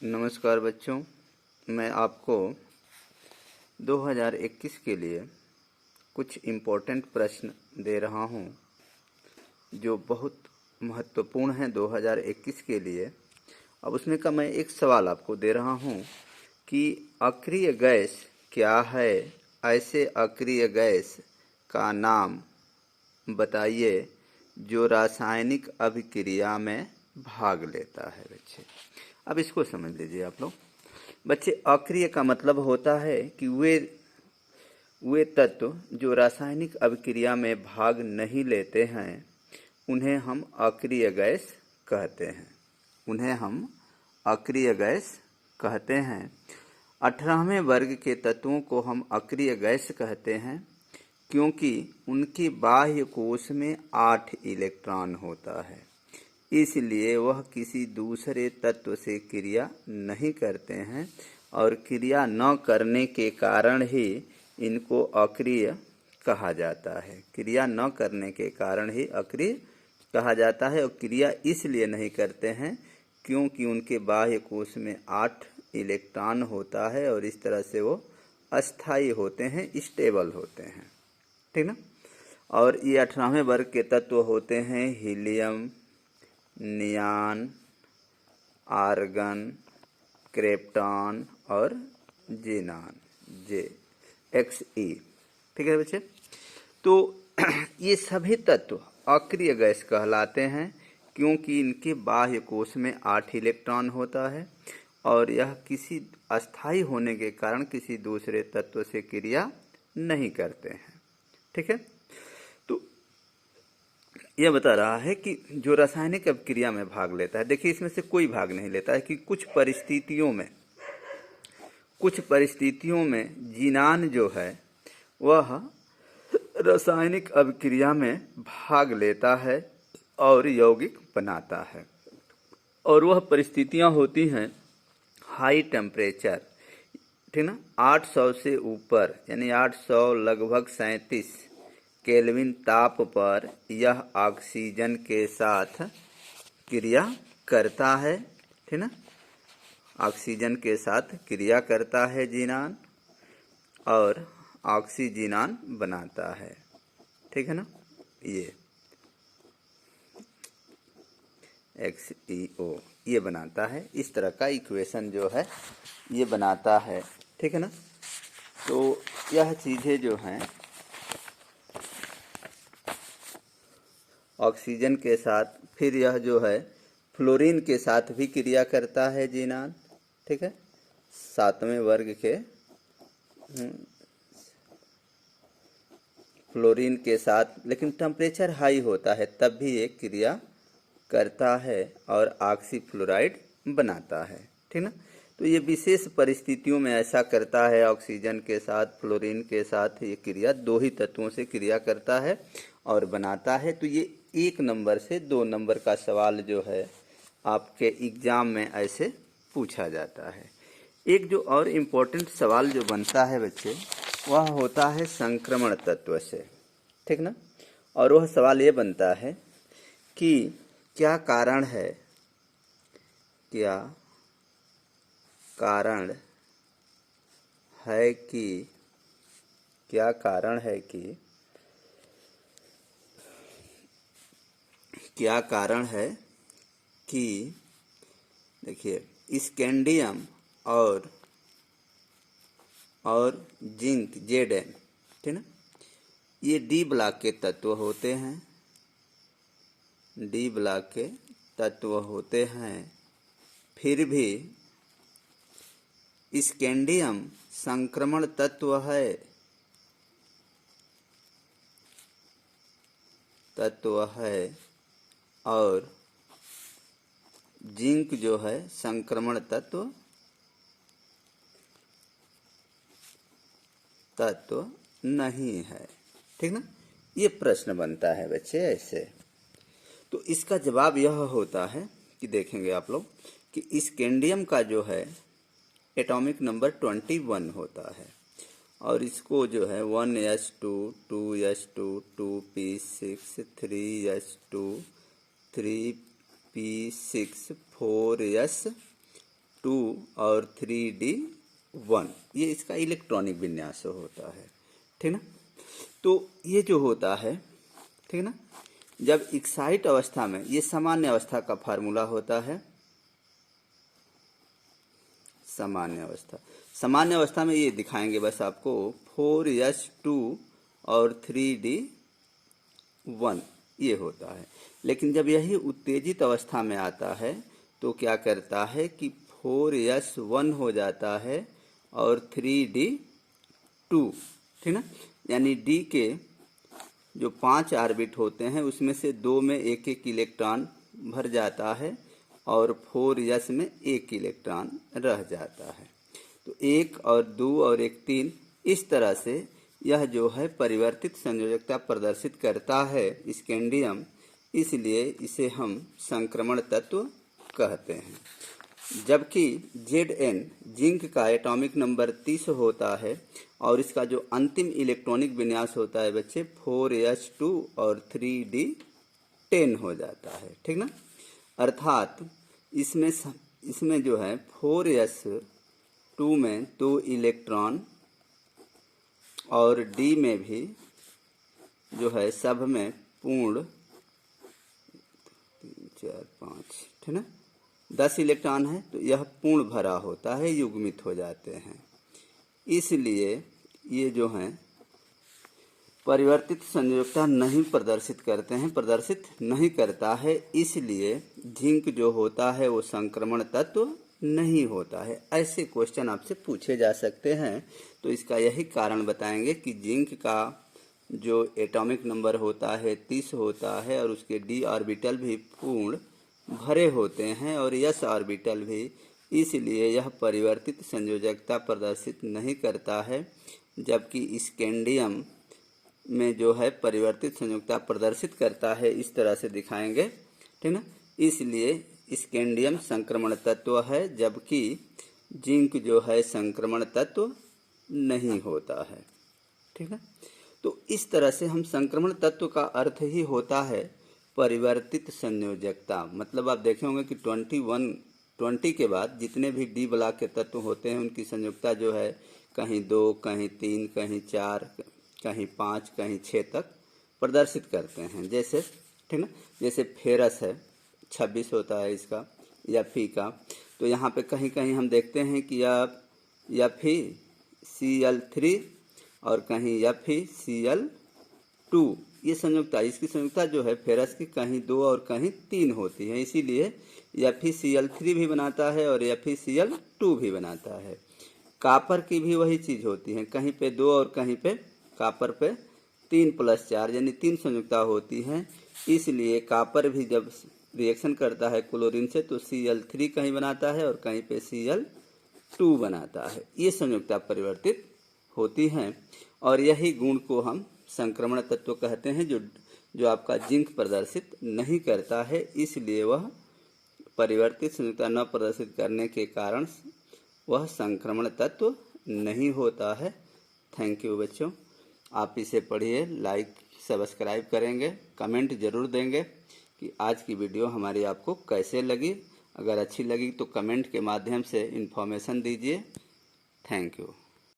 नमस्कार बच्चों, मैं आपको 2021 के लिए कुछ इम्पोर्टेंट प्रश्न दे रहा हूं जो बहुत महत्वपूर्ण हैं 2021 के लिए। अब उसमें का मैं एक सवाल आपको दे रहा हूं कि अक्रिय गैस क्या है, ऐसे अक्रिय गैस का नाम बताइए जो रासायनिक अभिक्रिया में भाग लेता है। बच्चे अब इसको समझ लीजिए आप लोग। बच्चे, अक्रिय का मतलब होता है कि वे तत्व जो रासायनिक अभिक्रिया में भाग नहीं लेते हैं उन्हें हम अक्रिय गैस कहते हैं। उन्हें हम अक्रिय गैस कहते हैं। 18वें वर्ग के तत्वों को हम अक्रिय गैस कहते हैं क्योंकि उनके बाह्य कोश में 8 इलेक्ट्रॉन होता है, इसलिए वह किसी दूसरे तत्व से क्रिया नहीं करते हैं और क्रिया न करने के कारण ही इनको अक्रिय कहा जाता है। क्रिया न करने के कारण ही अक्रिय कहा जाता है और क्रिया इसलिए नहीं करते हैं क्योंकि उनके बाह्य कोश में 8 इलेक्ट्रॉन होता है और इस तरह से वो अस्थायी होते हैं, स्टेबल होते हैं। ठीक ना। और ये 18वें वर्ग के तत्व होते हैं हीलियम, नियान, आर्गन, क्रिप्टॉन और जीनान, JXE। ठीक है बच्चे। तो ये सभी तत्व अक्रिय गैस कहलाते हैं क्योंकि इनके बाह्य कोश में 8 इलेक्ट्रॉन होता है और यह किसी अस्थायी होने के कारण किसी दूसरे तत्व से क्रिया नहीं करते हैं। ठीक है। तो यह बता रहा है कि जो रासायनिक अभिक्रिया में भाग लेता है, देखिए इसमें से कोई भाग नहीं लेता है कि कुछ परिस्थितियों में जीनान जो है वह रासायनिक अभिक्रिया में भाग लेता है और यौगिक बनाता है। और वह परिस्थितियां होती हैं हाई टेम्परेचर, ठीक ना, 800 से ऊपर, यानी 800 लगभग 37 केल्विन ताप पर यह ऑक्सीजन के साथ क्रिया करता है। ठीक ना, ऑक्सीजन के साथ क्रिया करता है जीनान और ऑक्सीजीनान बनाता है। ठीक है ना, ये XeO ये बनाता है। इस तरह का इक्वेशन जो है ये बनाता है। ठीक है ना। तो यह चीज़ें जो हैं ऑक्सीजन के साथ, फिर यह जो है फ्लोरीन के साथ भी क्रिया करता है जीनान। ठीक है, 7वें वर्ग के फ्लोरीन के साथ, लेकिन टेम्परेचर हाई होता है तब भी ये क्रिया करता है और ऑक्सीफ्लोराइड बनाता है। ठीक ना। तो ये विशेष परिस्थितियों में ऐसा करता है, ऑक्सीजन के साथ फ्लोरीन के साथ ये क्रिया 2 ही तत्वों से क्रिया करता है और बनाता है। तो ये 1 नंबर से 2 नंबर का सवाल जो है आपके एग्जाम में ऐसे पूछा जाता है। एक जो और इम्पोर्टेंट सवाल जो बनता है बच्चे, वह होता है संक्रमण तत्व से। ठीक ना। और वह सवाल ये बनता है कि क्या कारण है कि देखिए स्कैंडियम और जिंक Zn, ठीक ना, ये डी ब्लॉक के तत्व होते हैं। डी ब्लॉक के तत्व होते हैं, फिर भी स्कैंडियम संक्रमण तत्व है और जिंक जो है संक्रमण तत्व नहीं है। ठीक ना। ये प्रश्न बनता है बच्चे ऐसे। तो इसका जवाब यह होता है कि देखेंगे आप लोग कि स्कैंडियम का जो है एटॉमिक नंबर 21 होता है और इसको जो है 1s2 2s2 2p6 3s2 3p6 4s 2 और 3D1, ये इसका इलेक्ट्रॉनिक विन्यास होता है। ठीक ना। तो ये जो होता है, ठीक ना, जब एक्साइट अवस्था में, ये सामान्य अवस्था का फार्मूला होता है। सामान्य अवस्था में ये दिखाएंगे बस आपको 4s2 और 3D1 ये होता है। लेकिन जब यही उत्तेजित अवस्था में आता है तो क्या करता है कि 4s1 हो जाता है और 3D2, ठीक ना। यानी D के जो 5 ऑर्बिट होते हैं उसमें से 2 में एक एक इलेक्ट्रॉन भर जाता है और 4s में एक इलेक्ट्रॉन रह जाता है। तो 1 और 2 और 1 3, इस तरह से यह जो है परिवर्तित संयोजकता प्रदर्शित करता है स्कैंडियम, इसलिए इसे हम संक्रमण तत्व कहते हैं। जबकि Zn जिंक का एटॉमिक नंबर 30 होता है और इसका जो अंतिम इलेक्ट्रॉनिक विन्यास होता है बच्चे 4s2 और 3D10 हो जाता है। ठीक ना। अर्थात इसमें जो है 4s2 में 2 इलेक्ट्रॉन और D में भी जो है सब में पूर्ण 3 4 5, ठीक ना, 10 इलेक्ट्रॉन है, तो यह पूर्ण भरा होता है, युग्मित हो जाते हैं। इसलिए ये जो हैं परिवर्तित संयोजकता नहीं प्रदर्शित करते हैं, प्रदर्शित नहीं करता है, इसलिए जिंक जो होता है वो संक्रमण तत्व नहीं होता है। ऐसे क्वेश्चन आपसे पूछे जा सकते हैं, तो इसका यही कारण बताएंगे कि जिंक का जो एटॉमिक नंबर होता है 30 होता है और उसके d ऑर्बिटल भी पूर्ण भरे होते हैं और s ऑर्बिटल भी, इसलिए यह परिवर्तित संयोजकता प्रदर्शित नहीं करता है। जबकि स्कैंडियम में जो है परिवर्तित संयोजकता प्रदर्शित करता है, इस तरह से दिखाएंगे, ठीक ना। इसलिए स्कैंडियम संक्रमण तत्व है, जबकि जिंक जो है संक्रमण तत्व नहीं होता है। ठीक है। तो इस तरह से हम संक्रमण तत्व का अर्थ ही होता है परिवर्तित संयोजकता। मतलब आप देखे होंगे कि 20 के बाद जितने भी डी ब्लॉक के तत्व होते हैं उनकी संयोजकता जो है कहीं 2, कहीं 3, कहीं 4, कहीं 5, कहीं 6 तक प्रदर्शित करते हैं। जैसे, ठीक ना, जैसे फेरस है 26 होता है इसका, Fe का, तो यहाँ पे कहीं कहीं हम देखते हैं कि Fe Cl3 और कहीं Fe Cl2, ये संयोजकता, इसकी संयोजकता जो है फेरस की कहीं 2 और कहीं 3 होती है, इसीलिए Fe Cl3 भी बनाता है और Fe Cl2 भी बनाता है। कापर की भी वही चीज़ होती है, कहीं पे 2 और कहीं पे कापर पे 3+4 यानी 3 संयोजकता होती हैं। इसलिए कापर भी जब रिएक्शन करता है क्लोरीन से तो Cl3 कहीं बनाता है और कहीं पे Cl2 बनाता है। ये संयोजकता परिवर्तित होती हैं और यही गुण को हम संक्रमण तत्व कहते हैं, जो आपका जिंक प्रदर्शित नहीं करता है, इसलिए वह परिवर्तित संयोजकता न प्रदर्शित करने के कारण वह संक्रमण तत्व नहीं होता है। थैंक यू बच्चों, आप इसे पढ़िए, लाइक सब्सक्राइब करेंगे, कमेंट ज़रूर देंगे कि आज की वीडियो हमारी आपको कैसे लगी। अगर अच्छी लगी तो कमेंट के माध्यम से इन्फॉर्मेशन दीजिए। Thank you.